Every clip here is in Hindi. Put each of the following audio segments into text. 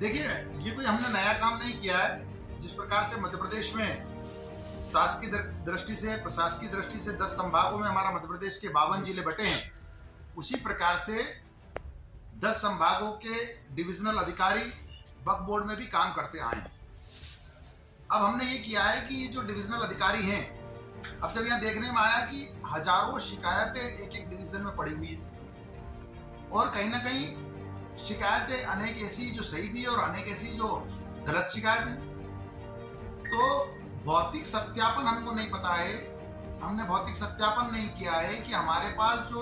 देखिए, ये कोई हमने नया काम नहीं किया है। जिस प्रकार से मध्य प्रदेश में शासकीय दृष्टि से, प्रशासकीय दृष्टि से 10 संभागों में हमारा मध्य प्रदेश के 52 जिले बटे हैं, उसी प्रकार से 10 संभागों के डिविजनल अधिकारी वक्फ बोर्ड में भी काम करते आए हैं। अब हमने ये किया है कि ये जो डिविजनल अधिकारी हैं, अब जब यहाँ देखने में आया कि हजारों शिकायतें एक एक डिवीजन में पड़ी हुई है और कहीं ना कहीं शिकायतें अनेक ऐसी जो सही भी है और अनेक ऐसी जो गलत शिकायत है, तो भौतिक सत्यापन हमको नहीं पता है। हमने भौतिक सत्यापन नहीं किया है कि हमारे पास जो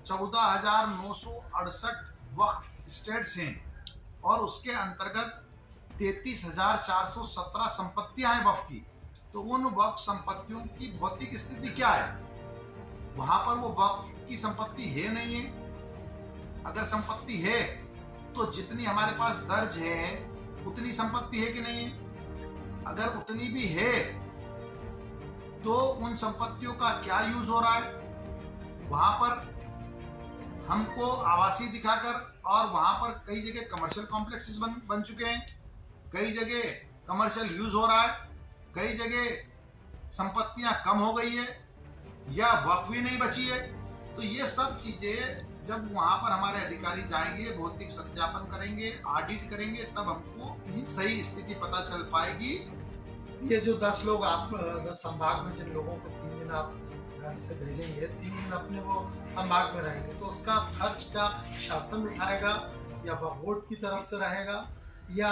14,968 वक्फ स्टेट्स हैं और उसके अंतर्गत 33,417 संपत्तियां हैं वक्फ की, तो उन वक्फ संपत्तियों की भौतिक स्थिति क्या है? वहां पर वो वक्फ की संपत्ति है नहीं है। अगर संपत्ति है तो जितनी हमारे पास दर्ज है उतनी संपत्ति है कि नहीं है? अगर उतनी भी है तो उन संपत्तियों का क्या यूज हो रहा है? वहां पर हमको आवासीय दिखाकर, और वहां पर कई जगह कमर्शियल कॉम्प्लेक्सेस बन चुके हैं, कई जगह कमर्शियल यूज हो रहा है, कई जगह संपत्तियां कम हो गई है या वक्फ भी नहीं बची है। तो ये सब चीजें जब वहां पर हमारे अधिकारी जाएंगे, भौतिक सत्यापन करेंगे, ऑडिट करेंगे, तब हमको सही स्थिति पता चल पाएगी। ये जो 10 लोग आप 10 संभाग में जिन लोगों को 3 दिन आप घर से भेजेंगे, 3 दिन अपने वो संभाग में रहेंगे, तो उसका खर्च का शासन उठाएगा या वक्फ बोर्ड की तरफ से रहेगा या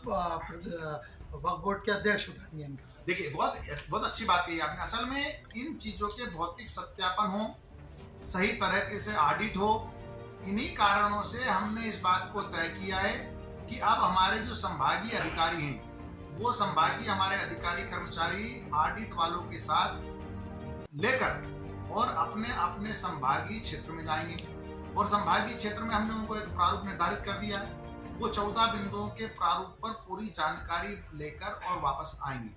वक्फ बोर्ड के अध्यक्ष उठाएंगे इनका? देखिए, बहुत अच्छी बात कही आपने। असल में इन चीजों के भौतिक सत्यापन हो, सही तरीके से ऑडिट हो, इन्हीं कारणों से हमने इस बात को तय किया है कि अब हमारे जो संभागीय अधिकारी हैं, वो संभागीय हमारे अधिकारी कर्मचारी ऑडिट वालों के साथ लेकर और अपने अपने संभागीय क्षेत्र में जाएंगे और संभागीय क्षेत्र में हमने उनको एक प्रारूप निर्धारित कर दिया है। वो 14 बिंदुओं के प्रारूप पर पूरी जानकारी लेकर और वापस आएंगे।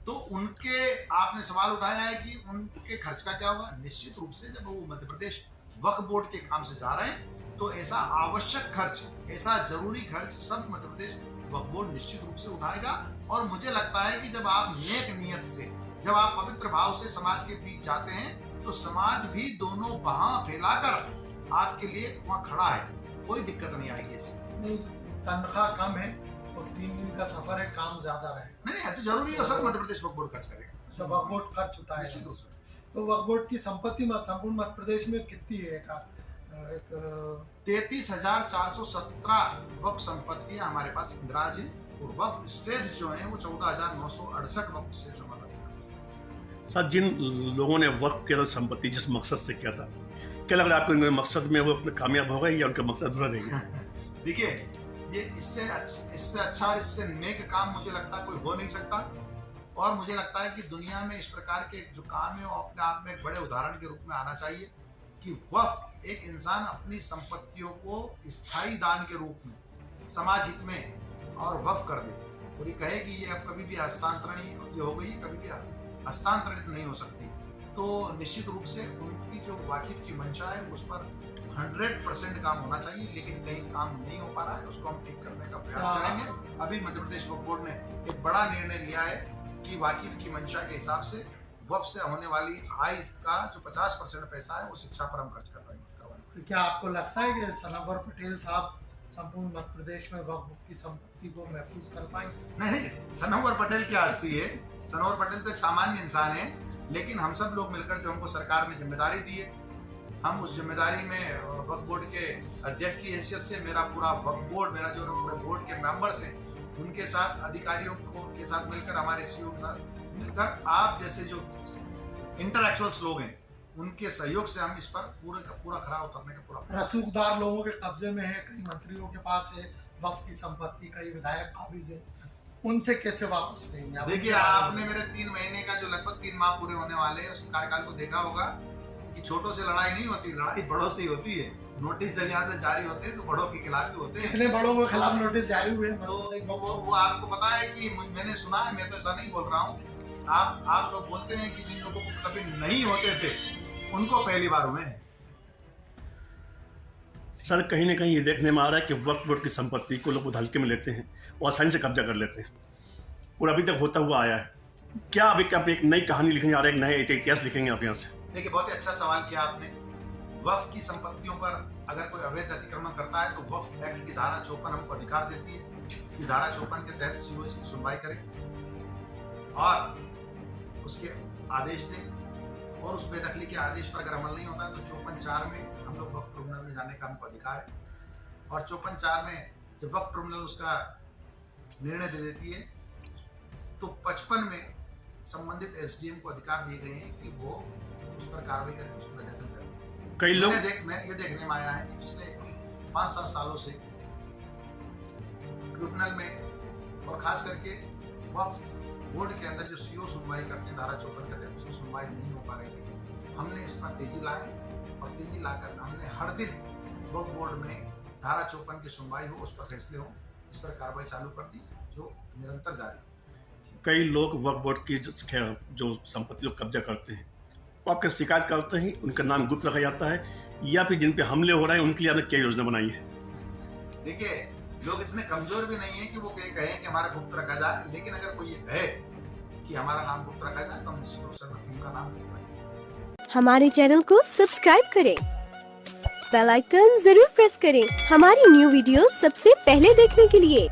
तो उनके आपने सवाल उठाया है कि उनके खर्च का क्या होगा। निश्चित रूप से जब वो मध्य प्रदेश वक्फ बोर्ड के काम से जा रहे हैं तो ऐसा आवश्यक खर्च, ऐसा जरूरी खर्च सब मध्य प्रदेश वक्फ बोर्ड निश्चित रूप से उठाएगा। और मुझे लगता है कि जब आप नेक नियत से, जब आप पवित्र भाव से समाज के बीच जाते हैं, तो समाज भी दोनों बाह फैलाकर आपके लिए वहाँ खड़ा है। कोई दिक्कत नहीं आएगी ऐसी। तनख्वाह कम है और 3 दिन का सफर है, काम ज्यादा रहे। नहीं, तो जरूरी है सर, मध्य प्रदेश वक्फ बोर्ड खर्च करेगा। अच्छा, वक्फ बोर्ड खर्च उठाएगा। तो वक्फ बोर्ड की संपत्ति संपूर्ण मध्य प्रदेश में कितनी है? 33,417 वक्फ संपत्तियां हमारे पास इंदिराज है और वक्फ स्टेट्स जो हैं वो 14,968 वक्फ स्टेट्स हमारे पास। साहब, जिन लोगों ने वक्फ किया संपत्ति जिस मकसद से किया था, क्या लग रहा है आपको इनके मकसद में वो अपने कामयाब हो गए या उनका मकसद अधूरा रह गया? देखिए, ये इससे अच्छा और इससे नेक काम मुझे लगता है कोई हो नहीं सकता। और मुझे लगता है कि दुनिया में इस प्रकार के जो काम है वो अपने आप में एक बड़े उदाहरण के रूप में आना चाहिए कि वक्फ एक इंसान अपनी संपत्तियों को स्थायी दान के रूप में समाज हित में और वक्फ कर दे और ये कहे कि ये अब कभी भी हस्तांतरण ये हो गई, कभी भी हस्तांतरित नहीं हो सकती। तो निश्चित रूप से उनकी जो वाकिफ की मंशा है उस पर 100% काम होना चाहिए, लेकिन कहीं काम नहीं हो पा रहा है, उसको हम ठीक करने का प्रयास करेंगे। अभी मध्य प्रदेश वक्फ बोर्ड ने एक बड़ा निर्णय लिया है कि वाकिफ की मंशा के हिसाब से वक्फ से होने वाली आय का जो 50% पैसा है वो शिक्षा पर हम खर्च करवाएंगे। तो क्या आपको लगता है कि सनोवर पटेल साहब संपूर्ण मध्य प्रदेश में वक्फ की संपत्ति को महफूज कर पाएंगे? नहीं, सनोवर पटेल क्या हस्ती है। सनोवर पटेल तो एक सामान्य इंसान है, लेकिन हम सब लोग मिलकर जो हमको सरकार ने जिम्मेदारी दी है, हम उस जिम्मेदारी में वक्फ बोर्ड के अध्यक्ष की हैसियत से मेरा पूरा वक्फ बोर्ड, मेरा जो पूरे बोर्ड के मेंबर्स हैं, उनके साथ अधिकारियों को के साथ मिलकर, हमारे सीईओ के साथ मिलकर, आप जैसे जो इंटेलेक्चुअल्स लोग हैं उनके सहयोग से हम इस पर पूरे का पूरा खरा उतरने का पूरा। रसूखदार लोगों के कब्जे में है, कई मंत्रियों के पास है वक्फ की संपत्ति, कई विधायक काबिज है, उनसे कैसे वापस लेंगे? देखिए, आपने मेरे 3 महीने का जो लगभग 3 माह पूरे होने वाले हैं उस कार्यकाल को देखा होगा कि छोटों से लड़ाई नहीं होती, लड़ाई बड़ों से ही होती है। नोटिस जब यहाँ से जारी होते हैं तो बड़ों के खिलाफ भी होते हैं। कितने बड़ों के खिलाफ नोटिस जारी हुए? तो वो आपको पता है कि मैंने सुना है, मैं तो ऐसा नहीं बोल रहा हूँ। आप लोग बोलते हैं कि जिन लोगों को कभी नहीं होते थे उनको पहली बार हुए हैं। सर कहीं ना कहीं ये देखने में आ रहा है कि वक्फ बोर्ड की संपत्ति को लोग हल्के में लेते हैं और आसानी से कब्जा कर लेते हैं और अभी तक होता हुआ आया है। क्या अभी आप एक नई कहानी लिखने जा रहे हैं, एक नए इतिहास लिखेंगे आप यहाँ से? देखिए, बहुत ही अच्छा सवाल किया आपने। वक्फ की संपत्तियों पर अगर कोई अवैध अतिक्रमण करता है तो वक्फ एक्ट की धारा 54 हमको अधिकार देती है कि धारा 54 के तहत सीओएस की सुनवाई करें और उसके आदेश दें, और उस बेदखली के आदेश पर अगर अमल नहीं होता है तो 54(4) में हम लोग वक्फ ट्रिब्यूनल में जाने का हमको अधिकार है। और 54(4) में जब वक्फ ट्रिब्यूनल उसका निर्णय दे देती है तो 55 में संबंधित एसडीएम को अधिकार दिए गए हैं कि वो उस पर कार्रवाई करके उसको बेदखल करें। कई लोग मैं ये देखने में आया है कि पिछले 5-7 सालों से ट्रिब्यूनल में और खास करके वक्फ बोर्ड के अंदर जो सीओ सुनवाई करते हैं धारा 54 के तहत उसकी सुनवाई नहीं हो पा रही थी। हमने इस पर तेजी लाई और तेजी लाकर हमने हर दिन वक्फ बोर्ड में धारा 54 की सुनवाई हो, उस पर फैसले हो, इस पर कार्रवाई चालू कर दी जो निरंतर जारी है। कई लोग वक्फ बोर्ड की जो संपत्ति लोग कब्जा करते हैं वो आपके शिकायत करते हैं, उनका नाम गुप्त रखा जाता है या फिर जिन पे हमले हो रहे हैं उनके लिए आपने क्या योजना बनाई है? देखिए, लोग इतने कमजोर भी नहीं है कि वो कहें कि हमारा गुप्त रखा जाए, लेकिन अगर कोई ये कहे कि हमारा नाम गुप्त रखा जाए तो हम निश्चित रूप से उनका नाम गुप्त रखेंगे। हमारे चैनल को सब्सक्राइब करें, बेल आइकन जरूर प्रेस करें हमारी न्यू वीडियो सबसे पहले देखने के लिए।